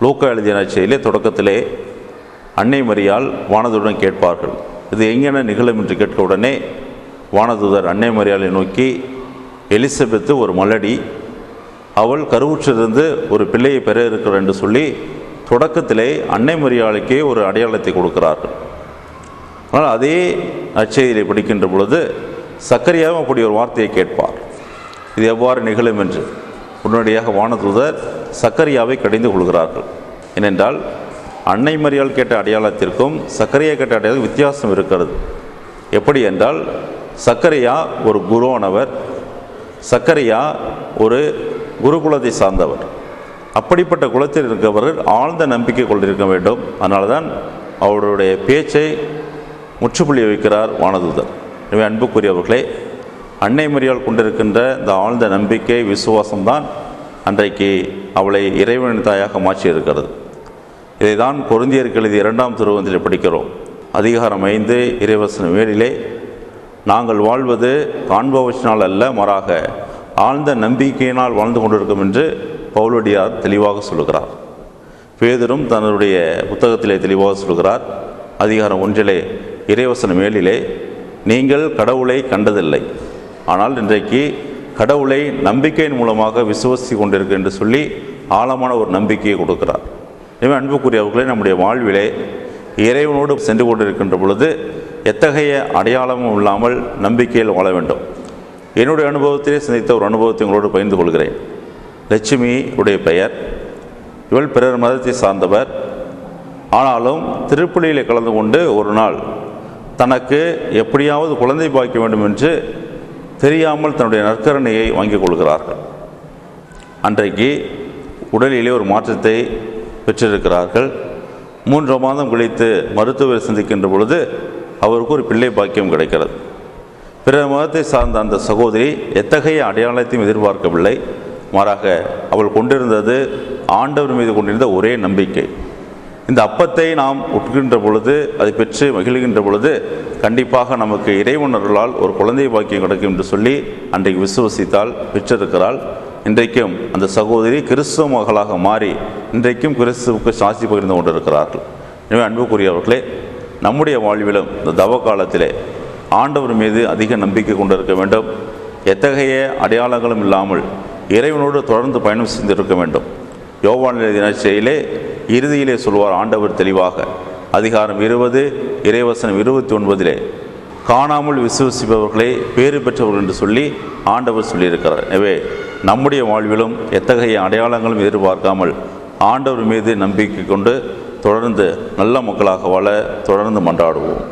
லூக்கா எழுதிய நற்செய்தியிலே தொடக்கத்திலே அன்னை மரியாள் வானதூதருடன் கேட்பார்கள், இது எங்கென நிகழும் என்று கேட்க உடனே வானதூதர் அன்னை மரியாளை நோக்கி, எலிசபெத்து ஒரு மலடி, அவள் கருவுற்றிருந்து ஒரு பிள்ளையை பெற இருக்கிறார் என்று சொல்லி தொடக்கத்திலே அன்னை மரியாளுக்கே ஒரு அடையாளத்தை கொடுக்கிறார்கள். ஆனால் அதே நற்செய்தியை படிக்கின்ற பொழுது சக்கரியாவும் அப்படி ஒரு வார்த்தையை கேட்பார். இது எவ்வாறு நிகழும் என்று உடனடியாக வானதூதர் சக்கரியாவை கடிந்து கொள்கிறார்கள். ஏனென்றால் அன்னை மரியாள் கேட்ட அடையாளத்திற்கும் சக்கரியா கேட்ட அடையாளம் வித்தியாசம் இருக்கிறது. எப்படி என்றால், சக்கரியா ஒரு குருவானவர், சக்கரியா ஒரு குருகுலத்தை சார்ந்தவர். அப்படிப்பட்ட குலத்தில் இருக்கிறவர்கள் ஆழ்ந்த நம்பிக்கை கொண்டிருக்க வேண்டும். அதனால தான் அவருடைய பேச்சை முற்றுப்புள்ளி வைக்கிறார் வானதூதர். எனவே அன்புக்குரியவர்களே, அன்னை மரியாள் கொண்டிருக்கின்ற இந்த ஆழ்ந்த நம்பிக்கை விசுவாசம்தான் அன்றைக்கு அவளை இறைவனின் தாயாக மாற்றியிருக்கிறது. இதை தான் கொரிந்தியருக்கு எழுதிய 2ஆம் திருமுகத்தில் படிக்கிறோம். அதிகாரம் 5 இறைவசனம் 7 நாங்கள் வாழ்வது காண்பவற்றினால் அல்ல, மாறாக ஆழ்ந்த நம்பிக்கையினால் வாழ்ந்து கொண்டிருக்கும் என்று பவுலடியார் தெளிவாக சொல்கிறார். பேதுரும் தன்னுடைய புத்தகத்திலே தெளிவாக சொல்கிறார். அதிகாரம் 1 இறைவசனம் 7 நீங்கள் கடவுளை கண்டதில்லை, ஆனால் இன்றைக்கு கடவுளை நம்பிக்கையின் மூலமாக விசுவசித்து கொண்டிருக்க என்று சொல்லி ஆழமான ஒரு நம்பிக்கையை கொடுக்கிறார். எனவே அன்புக்குரியவர்களே, நம்முடைய வாழ்விலே இறைவனோடு சென்று கொண்டிருக்கின்ற பொழுது எத்தகைய அடையாளமும் இல்லாமல் நம்பிக்கையில் வாழ வேண்டும். என்னுடைய அனுபவத்திலே சிந்தித்த ஒரு அனுபவத்தை உங்களோடு பகிர்ந்து கொள்கிறேன். லட்சுமி உடைய பெயர். இவள் பிறர் மதத்தை சார்ந்தவர். ஆனாலும் திருப்பலியில் கலந்து கொண்டு ஒரு நாள் தனக்கு எப்படியாவது குழந்தை பாய்க்க வேண்டும் என்று தெரியாமல் தன்னுடைய நற்கரணையை வாங்கிக் கொள்கிறார்கள். அன்றைக்கு உடலிலே ஒரு மாற்றத்தை பெற்றிருக்கிறார்கள். 3 மாதம் கழித்து மருத்துவரை சந்திக்கின்ற பொழுது அவருக்கு ஒரு பிள்ளை பாக்கியம் கிடைக்கிறது. பிற மதத்தை சார்ந்த அந்த சகோதரி எத்தகைய அடையாளத்தையும் எதிர்பார்க்கவில்லை. மாறாக அவள் கொண்டிருந்தது ஆண்டவர் மீது கொண்டிருந்த ஒரே நம்பிக்கை. இந்த அப்பத்தை நாம் உட்கின்ற பொழுது, அதை பெற்று மகிழ்கின்ற பொழுது கண்டிப்பாக நமக்கு இறைவனர்களால் ஒரு குழந்தை பாக்கியம் கிடைக்கும் என்று சொல்லி அன்றைக்கு விசுவசித்தால் பெற்றிருக்கிறாள். இன்றைக்கும் அந்த சகோதரி கிறிஸ்துவ மகளாக மாறி இன்றைக்கும் கிறிஸ்துவுக்கு சாட்சி பகிர்ந்து கொண்டிருக்கிறார்கள். எனவே அன்புக்குரியவர்களே, நம்முடைய வாழ்விலும் இந்த தவ காலத்திலே ஆண்டவர் மீது அதிக நம்பிக்கை கொண்டிருக்க வேண்டும். எத்தகைய அடையாளங்களும் இல்லாமல் இறைவனோடு தொடர்ந்து பயணம் செய்திருக்க வேண்டும். யோவான் எழுதிய நற்செய்தியிலே இறுதியிலே சொல்வார் ஆண்டவர் தெளிவாக, அதிகாரம் 20 இறைவசனம் 29 காணாமல் விசுவசிப்பவர்களே பேறு பெற்றவர்கள் என்று சொல்லி ஆண்டவர் சொல்லியிருக்கிறார். எனவே நம்முடைய வாழ்விலும் எத்தகைய அடையாளங்களும் எதிர்பார்க்காமல் ஆண்டவர் மீது நம்பிக்கை கொண்டு தொடர்ந்து நல்ல மக்களாக வாழ தொடர்ந்து மன்றாடுவோம்.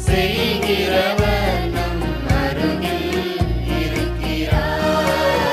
செய்கிறவர் நம் அருகில் இருக்கிறார்.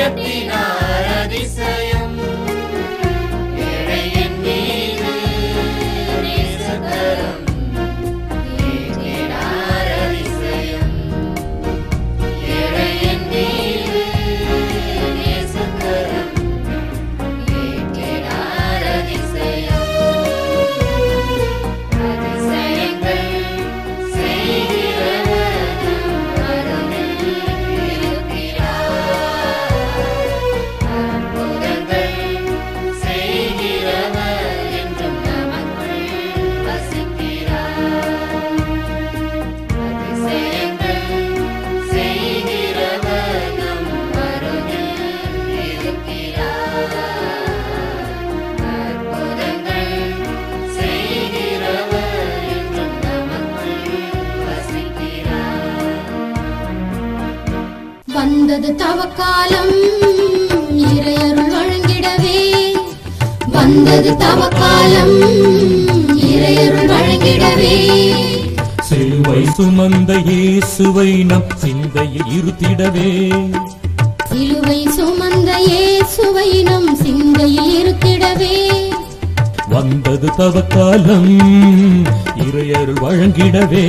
உயர்த்தினார் அதிசயம். ஏழையின் மீது நேசக்கரம் நீட்டினார் அதிசயம். ஏழையின் மீது நேசக்கரம் நீட்டினார் அதிசயம். அதிசயங்கள் செய்கிறவர் அருகில் இருக்கிறார். அற்புதங்கள் செய்கிறவர் என்றும் நமக்குள் வசிக்கிறார். அதிசயங்கள் செய்கிறவர் நம் அருகில் இருக்கிறார். அற்புதங்கள் செய்கிறவர் என்றும் நமக்குள் வசிக்கிறார். வந்தது தவக்காலம் இறையருள் வழங்கிடவே. வந்தது தவக்காலம் இறையருள் வழங்கிடவே. சிலுவை சுமந்த இயேசுவை நம் சிந்தையில் இருத்திடவே. சிலுவை சுமந்த இயேசுவை நம் சிந்தையில் இருத்திடவே. வந்தது தவக்காலம் இறையருள் வழங்கிடவே.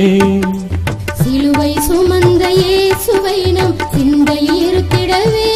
சிலுவை சுமந்த இயேசுவை நம் சிந்தையில் இருத்திடவே.